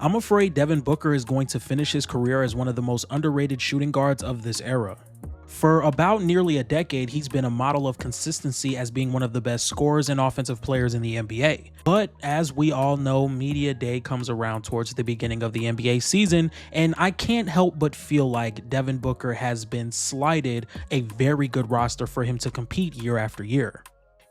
I'm afraid Devin Booker is going to finish his career as one of the most underrated shooting guards of this era. For about nearly a decade, he's been a model of consistency as being one of the best scorers and offensive players in the NBA. But as we all know, media day comes around towards the beginning of the NBA season, and I can't help but feel like Devin Booker has been slighted a very good roster for him to compete year after year.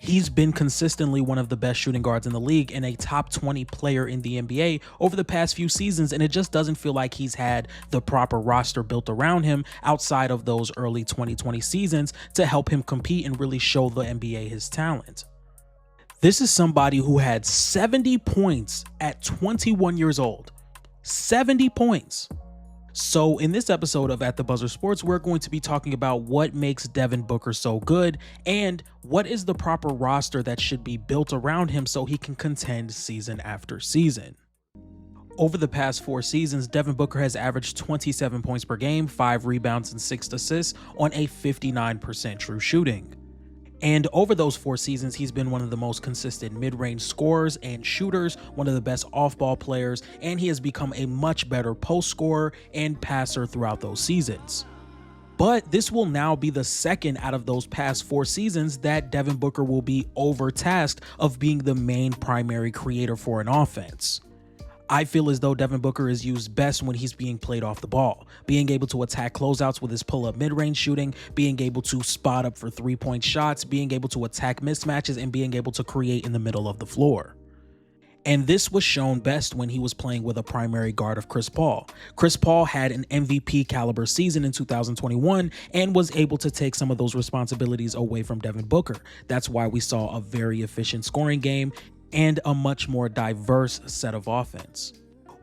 He's been consistently one of the best shooting guards in the league and a top 20 player in the NBA over the past few seasons, and it just doesn't feel like he's had the proper roster built around him outside of those early 2020 seasons to help him compete and really show the NBA his talent. This is somebody who had 70 points at 21 years old. 70 points. So in this episode of At the Buzzer Sports, we're going to be talking about what makes Devin Booker so good and what is the proper roster that should be built around him so he can contend season after season. Over the past 4 seasons, Devin Booker has averaged 27 points per game, 5 rebounds and 6 assists on a 59% true shooting. And over those 4 seasons, he's been one of the most consistent mid-range scorers and shooters, one of the best off-ball players, and he has become a much better post scorer and passer throughout those seasons. But this will now be the second out of those past 4 seasons that Devin Booker will be overtasked of being the main primary creator for an offense. I feel as though Devin Booker is used best when he's being played off the ball, being able to attack closeouts with his pull-up mid-range shooting, being able to spot up for 3-point shots, being able to attack mismatches, and being able to create in the middle of the floor. And this was shown best when he was playing with a primary guard of Chris Paul. Chris Paul had an MVP caliber season in 2021 and was able to take some of those responsibilities away from Devin Booker. That's why we saw a very efficient scoring game and a much more diverse set of offense.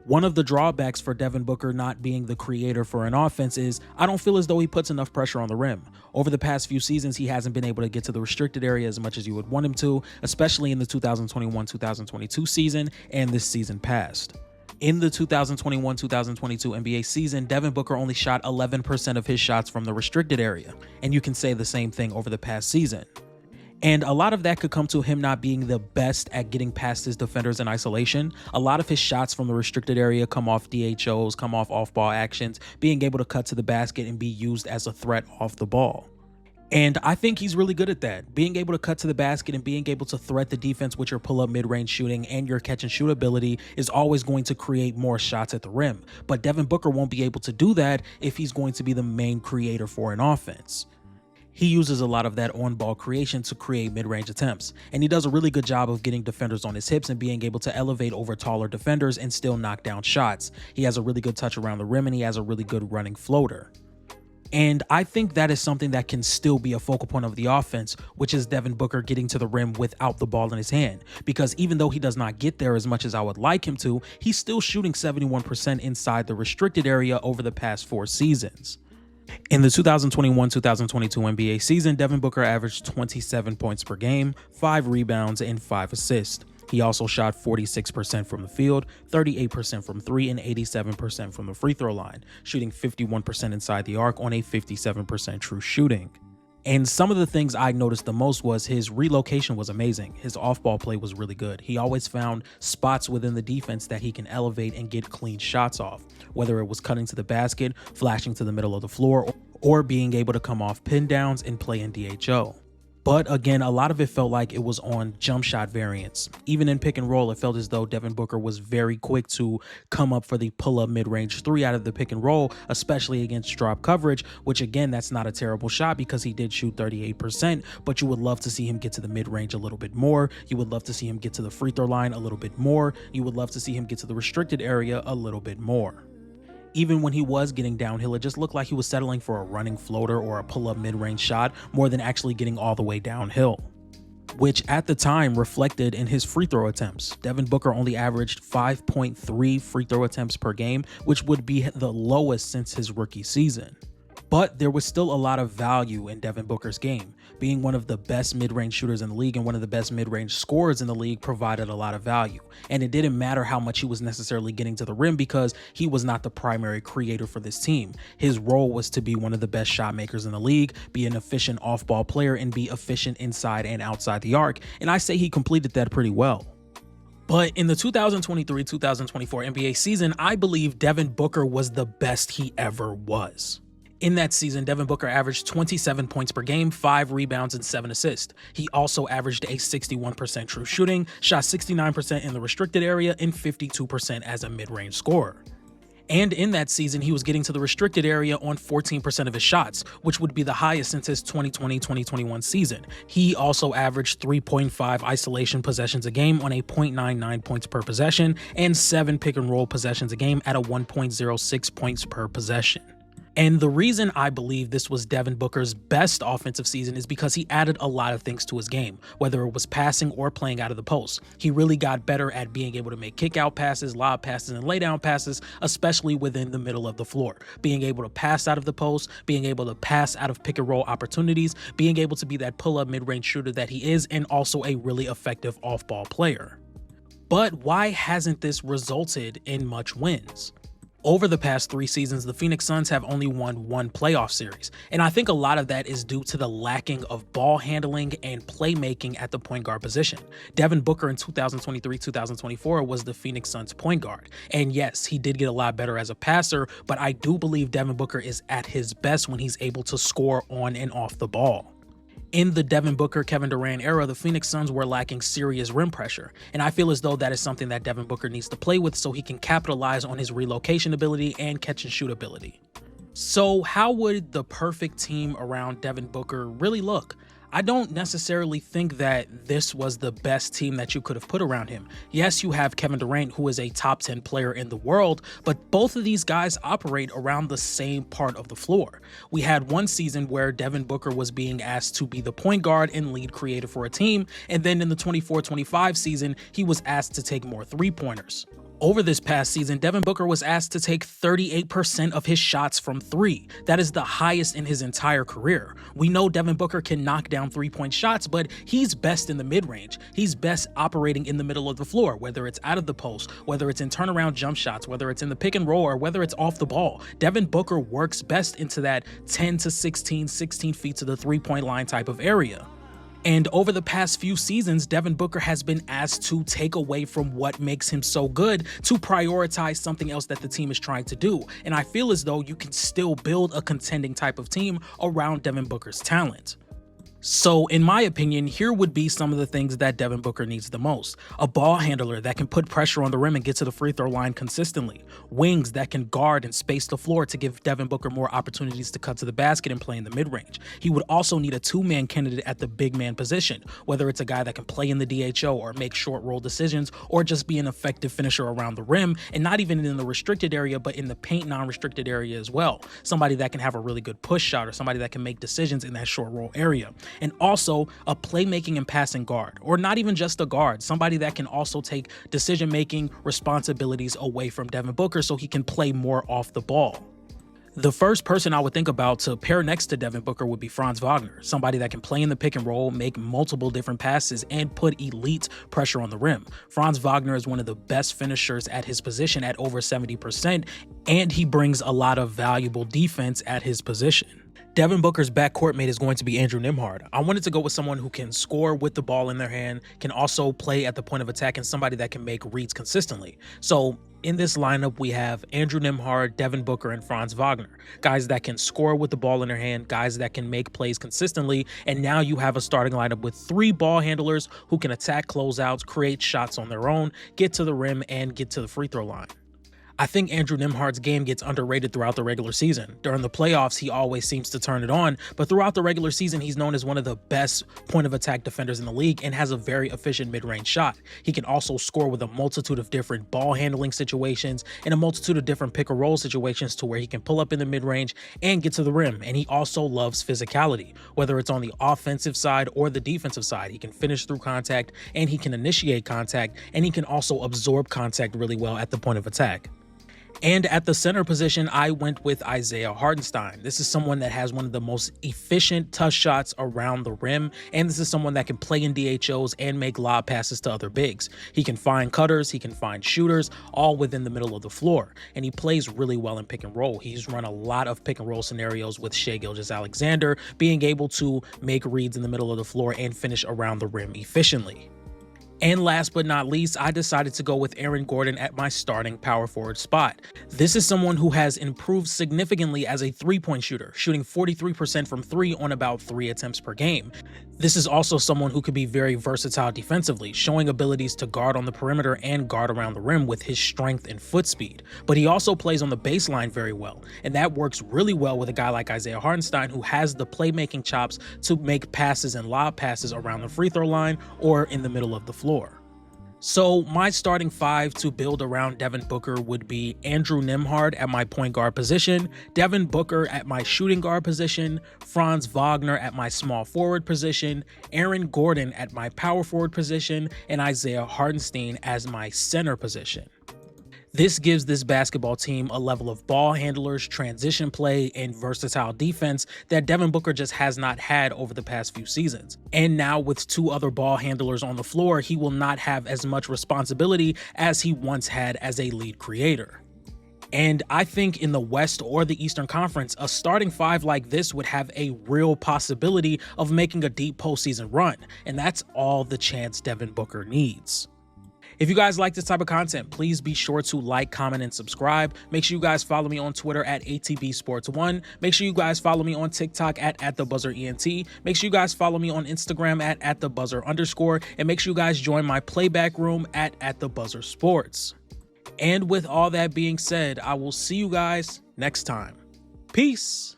One of the drawbacks for Devin Booker not being the creator for an offense is I don't feel as though he puts enough pressure on the rim. Over the past few seasons, he hasn't been able to get to the restricted area as much as you would want him to, especially in the 2021-2022 season and this season past. In the 2021-2022 NBA season, Devin Booker only shot 11% of his shots from the restricted area, and you can say the same thing over the past season. And a lot of that could come to him not being the best at getting past his defenders in isolation. A lot of his shots from the restricted area come off DHOs, come off ball actions, being able to cut to the basket and be used as a threat off the ball. And I think he's really good at that. Being able to cut to the basket and being able to threat the defense with your pull-up mid-range shooting and your catch and shoot ability is always going to create more shots at the rim. But Devin Booker won't be able to do that if he's going to be the main creator for an offense. He uses a lot of that on-ball creation to create mid-range attempts, and he does a really good job of getting defenders on his hips and being able to elevate over taller defenders and still knock down shots. He has a really good touch around the rim, and he has a really good running floater. And I think that is something that can still be a focal point of the offense, which is Devin Booker getting to the rim without the ball in his hand. Because even though he does not get there as much as I would like him to, he's still shooting 71% inside the restricted area over the past 4 seasons. In the 2021-2022 NBA season, Devin Booker averaged 27 points per game, 5 rebounds, and 5 assists. He also shot 46% from the field, 38% from 3, and 87% from the free throw line, shooting 51% inside the arc on a 57% true shooting. And some of the things I noticed the most was his relocation was amazing. His off-ball play was really good. He always found spots within the defense that he can elevate and get clean shots off, whether it was cutting to the basket, flashing to the middle of the floor, or being able to come off pin downs and play in DHO. But again, a lot of it felt like it was on jump shot variants. Even in pick and roll, it felt as though Devin Booker was very quick to come up for the pull-up mid-range 3 out of the pick and roll, especially against drop coverage, which again, that's not a terrible shot because he did shoot 38%, but you would love to see him get to the mid-range a little bit more. You would love to see him get to the free throw line a little bit more. You would love to see him get to the restricted area a little bit more. Even when he was getting downhill, it just looked like he was settling for a running floater or a pull-up mid-range shot more than actually getting all the way downhill, which at the time reflected in his free throw attempts. Devin Booker only averaged 5.3 free throw attempts per game, which would be the lowest since his rookie season. But there was still a lot of value in Devin Booker's game. Being one of the best mid-range shooters in the league and one of the best mid-range scorers in the league provided a lot of value. And it didn't matter how much he was necessarily getting to the rim because he was not the primary creator for this team. His role was to be one of the best shot makers in the league, be an efficient off-ball player, and be efficient inside and outside the arc. And I say he completed that pretty well. But in the 2023-2024 NBA season, I believe Devin Booker was the best he ever was. In that season, Devin Booker averaged 27 points per game, 5 rebounds, and 7 assists. He also averaged a 61% true shooting, shot 69% in the restricted area, and 52% as a mid-range scorer. And in that season, he was getting to the restricted area on 14% of his shots, which would be the highest since his 2020-2021 season. He also averaged 3.5 isolation possessions a game on a 0.99 points per possession and 7 pick and roll possessions a game at a 1.06 points per possession. And the reason I believe this was Devin Booker's best offensive season is because he added a lot of things to his game, whether it was passing or playing out of the post. He really got better at being able to make kick-out passes, lob passes, and lay-down passes, especially within the middle of the floor. Being able to pass out of the post, being able to pass out of pick-and-roll opportunities, being able to be that pull-up mid-range shooter that he is, and also a really effective off-ball player. But why hasn't this resulted in much wins? Over the past 3 seasons, the Phoenix Suns have only won 1 playoff series, and I think a lot of that is due to the lacking of ball handling and playmaking at the point guard position. Devin Booker in 2023-2024 was the Phoenix Suns point guard, and yes, he did get a lot better as a passer, but I do believe Devin Booker is at his best when he's able to score on and off the ball. In the Devin Booker, Kevin Durant era, the Phoenix Suns were lacking serious rim pressure, and I feel as though that is something that Devin Booker needs to play with so he can capitalize on his relocation ability and catch and shoot ability. So how would the perfect team around Devin Booker really look? I don't necessarily think that this was the best team that you could have put around him. Yes, you have Kevin Durant, who is a top 10 player in the world, but both of these guys operate around the same part of the floor. We had one season where Devin Booker was being asked to be the point guard and lead creator for a team, and then in the 24-25 season, he was asked to take more three-pointers. Over this past season, Devin Booker was asked to take 38% of his shots from 3. That is the highest in his entire career. We know Devin Booker can knock down 3-point shots, but he's best in the mid-range. He's best operating in the middle of the floor, whether it's out of the post, whether it's in turnaround jump shots, whether it's in the pick and roll, or whether it's off the ball. Devin Booker works best into that 10 to 16 feet to the 3-point line type of area. And over the past few seasons, Devin Booker has been asked to take away from what makes him so good to prioritize something else that the team is trying to do. And I feel as though you can still build a contending type of team around Devin Booker's talent. So in my opinion, here would be some of the things that Devin Booker needs the most. A ball handler that can put pressure on the rim and get to the free throw line consistently. Wings that can guard and space the floor to give Devin Booker more opportunities to cut to the basket and play in the mid-range. He would also need a 2-man candidate at the big man position, whether it's a guy that can play in the DHO or make short roll decisions or just be an effective finisher around the rim, and not even in the restricted area, but in the paint non-restricted area as well. Somebody that can have a really good push shot or somebody that can make decisions in that short roll area. And also a playmaking and passing guard, or not even just a guard, somebody that can also take decision-making responsibilities away from Devin Booker so he can play more off the ball. The first person I would think about to pair next to Devin Booker would be Franz Wagner, somebody that can play in the pick and roll, make multiple different passes, and put elite pressure on the rim. Franz Wagner is one of the best finishers at his position at over 70%, and he brings a lot of valuable defense at his position. Devin Booker's backcourt mate is going to be Andrew Nembhard. I wanted to go with someone who can score with the ball in their hand, can also play at the point of attack, and somebody that can make reads consistently. So in this lineup, we have Andrew Nembhard, Devin Booker, and Franz Wagner. Guys that can score with the ball in their hand, guys that can make plays consistently, and now you have a starting lineup with 3 ball handlers who can attack closeouts, create shots on their own, get to the rim, and get to the free throw line. I think Andrew Nembhard's game gets underrated throughout the regular season. During the playoffs, he always seems to turn it on, but throughout the regular season, he's known as one of the best point of attack defenders in the league and has a very efficient mid-range shot. He can also score with a multitude of different ball handling situations and a multitude of different pick and roll situations to where he can pull up in the mid-range and get to the rim. And he also loves physicality, whether it's on the offensive side or the defensive side. He can finish through contact and he can initiate contact, and he can also absorb contact really well at the point of attack. And at the center position, I went with Isaiah Hartenstein. This is someone that has one of the most efficient touch shots around the rim, and this is someone that can play in DHOs and make lob passes to other bigs. He can find cutters, he can find shooters, all within the middle of the floor, and he plays really well in pick and roll. He's run a lot of pick and roll scenarios with Shai Gilgeous-Alexander, being able to make reads in the middle of the floor and finish around the rim efficiently. And last but not least, I decided to go with Aaron Gordon at my starting power forward spot. This is someone who has improved significantly as a three-point shooter, shooting 43% from three on about 3 attempts per game. This is also someone who could be very versatile defensively, showing abilities to guard on the perimeter and guard around the rim with his strength and foot speed. But he also plays on the baseline very well, and that works really well with a guy like Isaiah Hartenstein, who has the playmaking chops to make passes and lob passes around the free throw line or in the middle of the floor. So my starting five to build around Devin Booker would be Andrew Nembhard at my point guard position, Devin Booker at my shooting guard position, Franz Wagner at my small forward position, Aaron Gordon at my power forward position, and Isaiah Hartenstein as my center position. This gives this basketball team a level of ball handlers, transition play, and versatile defense that Devin Booker just has not had over the past few seasons. And now with 2 other ball handlers on the floor, he will not have as much responsibility as he once had as a lead creator. And I think in the West or the Eastern Conference, a starting five like this would have a real possibility of making a deep postseason run, and that's all the chance Devin Booker needs. If you guys like this type of content, please be sure to like, comment, and subscribe. Make sure you guys follow me on Twitter at ATBSports1. Make sure you guys follow me on TikTok at TheBuzzerENT. Make sure you guys follow me on Instagram at TheBuzzer_. And make sure you guys join my playback room at TheBuzzerSports. And with all that being said, I will see you guys next time. Peace.